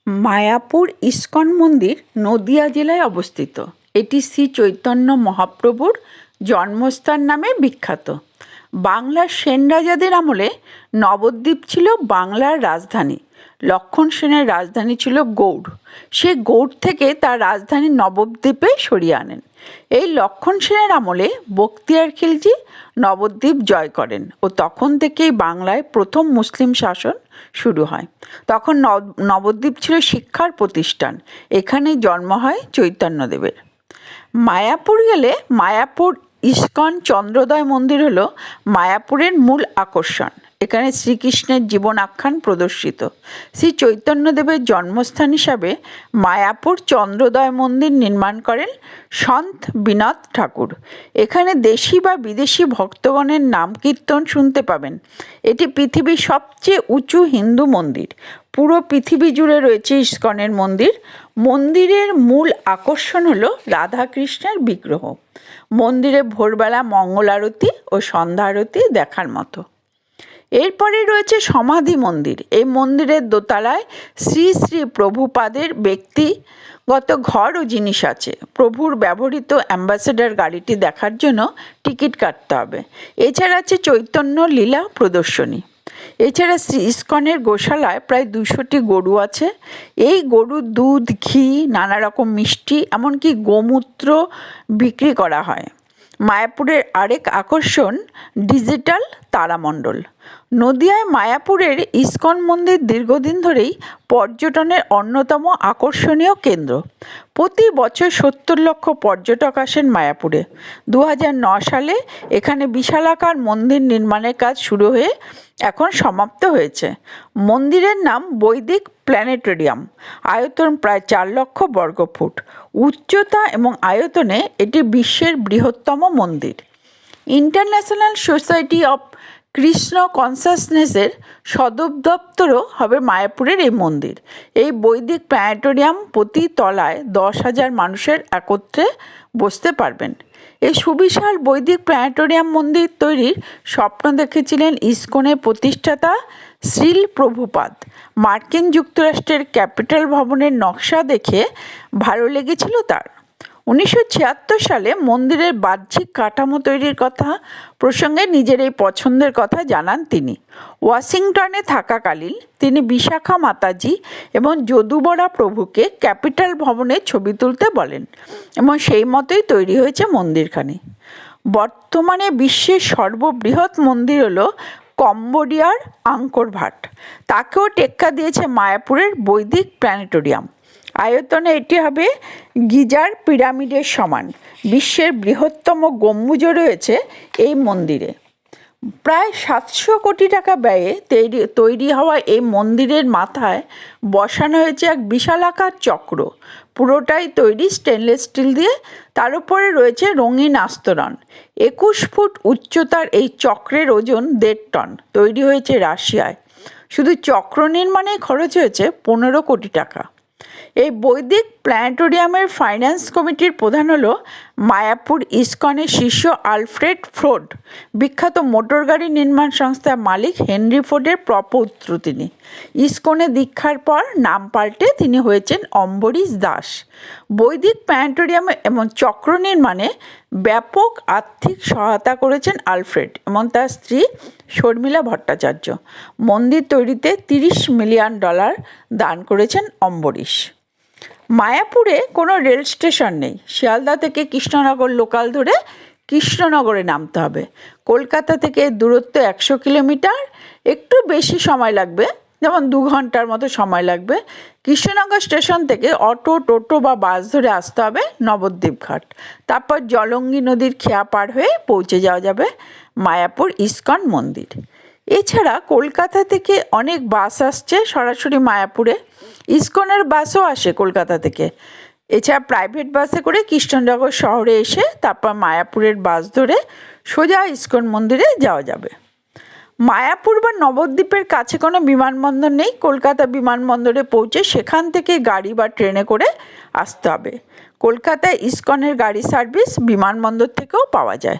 Mayapur ISKCON মন্দির নদিয়া জেলায় অবস্থিত। এটি শ্রী চৈতন্য মহাপ্রভুর জন্মস্থান নামে বিখ্যাত। বাংলার সেন রাজাদের আমলে নবদ্বীপ ছিল বাংলার রাজধানী। লক্ষণ সেনের রাজধানী ছিল গৌড়। সে গৌড় থেকে তার রাজধানী নবদ্বীপে সরিয়ে আনেন। এই লক্ষণ সেনের আমলে বখতিয়ার খিলজি নবদ্বীপ জয় করেন ও তখন থেকেই বাংলায় প্রথম মুসলিম শাসন শুরু হয়। তখন নবদ্বীপ ছিল শিক্ষার প্রতিষ্ঠান। এখানেই জন্ম হয় চৈতন্যদেবের। মায়াপুর গেলে মায়াপুর ইস্কন চন্দ্রোদয় মন্দির হলো মায়াপুরের মূল আকর্ষণ। এখানে শ্রীকৃষ্ণের জীবন আখ্যান প্রদর্শিত। শ্রী চৈতন্যদেবের জন্মস্থান হিসাবে মায়াপুর চন্দ্রোদয় মন্দির নির্মাণ করেন সন্ত বিনোদ ঠাকুর। এখানে দেশি বা বিদেশি ভক্তগণের নাম কীর্তন শুনতে পাবেন। এটি পৃথিবীর সবচেয়ে উঁচু হিন্দু মন্দির। পুরো পৃথিবী জুড়ে রয়েছে ইস্কনের মন্দির। মন্দিরের মূল আকর্ষণ হলো রাধাকৃষ্ণের বিগ্রহ। মন্দিরে ভোরবেলা মঙ্গল আরতি ও সন্ধ্যা আরতি দেখার মতো। এরপরে রয়েছে সমাধি মন্দির। এই মন্দিরের দোতলায় শ্রী শ্রী প্রভুপাদের ব্যক্তিগত ঘর ও জিনিস আছে। প্রভুর ব্যবহৃত অ্যাম্বাসেডর গাড়িটি দেখার জন্য টিকিট কাটতে হবে। এছাড়া আছে চৈতন্য লীলা প্রদর্শনী। এছাড়া শ্রী ইস্কনের গোশালায় প্রায় 200টি গরু আছে। এই গরুর দুধ, ঘি, নানা রকম মিষ্টি, এমনকি গোমূত্র বিক্রি করা হয়। মায়াপুরের আরেক আকর্ষণ ডিজিটাল তারামণ্ডল। নদিয়ায় মায়াপুরের ইস্কন মন্দির দীর্ঘদিন ধরেই পর্যটনের অন্যতম আকর্ষণীয় কেন্দ্র। প্রতি বছর 70 লক্ষ পর্যটক আসেন মায়াপুরে। 2009 সালে এখানে বিশালাকার মন্দির নির্মাণের কাজ শুরু হয়ে এখন সমাপ্ত হয়েছে। মন্দিরের নাম বৈদিক প্ল্যানেটোরিয়াম। আয়তন প্রায় 4 লক্ষ বর্গফুট। উচ্চতা এবং আয়তনে এটি বিশ্বের বৃহত্তম মন্দির। ইন্টারন্যাশনাল সোসাইটি অফ কৃষ্ণ কনসাসনেসের সদর দপ্তরও হবে মায়াপুরের এই মন্দির। এই বৈদিক প্ল্যানেটোরিয়াম প্রতি তলায় 10,000 মানুষের একত্রে বসতে পারবেন। এই সুবিশাল বৈদিক প্ল্যানেটোরিয়াম মন্দির তৈরির স্বপ্ন দেখেছিলেন ইস্কনের প্রতিষ্ঠাতা শ্রীল প্রভুপাদ। মার্কিন যুক্তরাষ্ট্রের ক্যাপিটল ভবনের নকশা দেখে ভালো লেগেছিল তার। 1976 সালে মন্দিরের বাহ্যিক কাঠামো তৈরির কথা প্রসঙ্গে নিজের এই পছন্দের কথা জানান তিনি। ওয়াশিংটনে থাকাকালীন তিনি বিশাখা মাতাজি এবং যদুবরা প্রভুকে ক্যাপিটল ভবনে ছবি তুলতে বলেন এবং সেই মতোই তৈরি হয়েছে মন্দিরখানি। বর্তমানে বিশ্বের সর্ববৃহৎ মন্দির হলো কম্বোডিয়ার আঙ্কর ভাট। তাকেও টেক্কা দিয়েছে মায়াপুরের বৈদিক প্ল্যানেটোরিয়াম। আয়তনে এটি হবে গিজার পিরামিডের সমান। বিশ্বের বৃহত্তম গম্বুজও রয়েছে এই মন্দিরে। প্রায় 700 কোটি টাকা ব্যয়ে তৈরি হওয়া এই মন্দিরের মাথায় বসানো হয়েছে এক বিশালাকার চক্র। পুরোটাই তৈরি স্টেনলেস স্টিল দিয়ে। তার উপরে রয়েছে রঙিন আস্তরণ। 21 ফুট উচ্চতার এই চক্রের ওজন 1.5 টন। তৈরি হয়েছে রাশিয়ায়। শুধু চক্র নির্মাণে খরচ হয়েছে 15 কোটি টাকা। এই বৈদিক প্ল্যানেটোরিয়ামের ফাইন্যান্স কমিটির প্রধান হলো মায়াপুর ইস্কনের শিষ্য আলফ্রেড ফোর্ড। বিখ্যাত মোটর গাড়ি নির্মাণ সংস্থার মালিক হেনরি ফোর্ডের প্রপৌত্র তিনি। ইস্কনে দীক্ষার পর নাম পাল্টে তিনি হয়েছেন অম্বরীশ দাস। বৈদিক প্ল্যানেটোরিয়াম এবং চক্র নির্মাণে ব্যাপক আর্থিক সহায়তা করেছেন আলফ্রেড এবং তার স্ত্রী শর্মিলা ভট্টাচার্য। মন্দির তৈরিতে $30 মিলিয়ন দান করেছেন অম্বরীশ। মায়াপুরে কোনো রেল স্টেশন নেই। শিয়ালদা থেকে কৃষ্ণনগর লোকাল ধরে কৃষ্ণনগরে নামতে হবে। কলকাতা থেকে দূরত্ব 100 কিলোমিটার। একটু বেশি সময় লাগবে, যেমন 2 ঘন্টার মতো সময় লাগবে। কৃষ্ণনগর স্টেশন থেকে অটো, টোটো বা বাস ধরে আসতে হবে নবদ্বীপ ঘাট। তারপর জলঙ্গি নদীর খেয়া পার হয়ে পৌঁছে যাওয়া যাবে মায়াপুর ইস্কন মন্দির। এছাড়া কলকাতা থেকে অনেক বাস আসছে সরাসরি মায়াপুরে। ইস্কনের বাসও আসে কলকাতা থেকে। এছাড়া প্রাইভেট বাসে করে কৃষ্ণনগর শহরে এসে তারপর মায়াপুরের বাস ধরে সোজা ইস্কন মন্দিরে যাওয়া যাবে। মায়াপুর বা নবদ্বীপের কাছে কোনো বিমানবন্দর নেই। কলকাতা বিমানবন্দরে পৌঁছে সেখান থেকে গাড়ি বা ট্রেনে করে আসতে হবে। কলকাতায় ইস্কনের গাড়ি সার্ভিস বিমানবন্দর থেকেও পাওয়া যায়।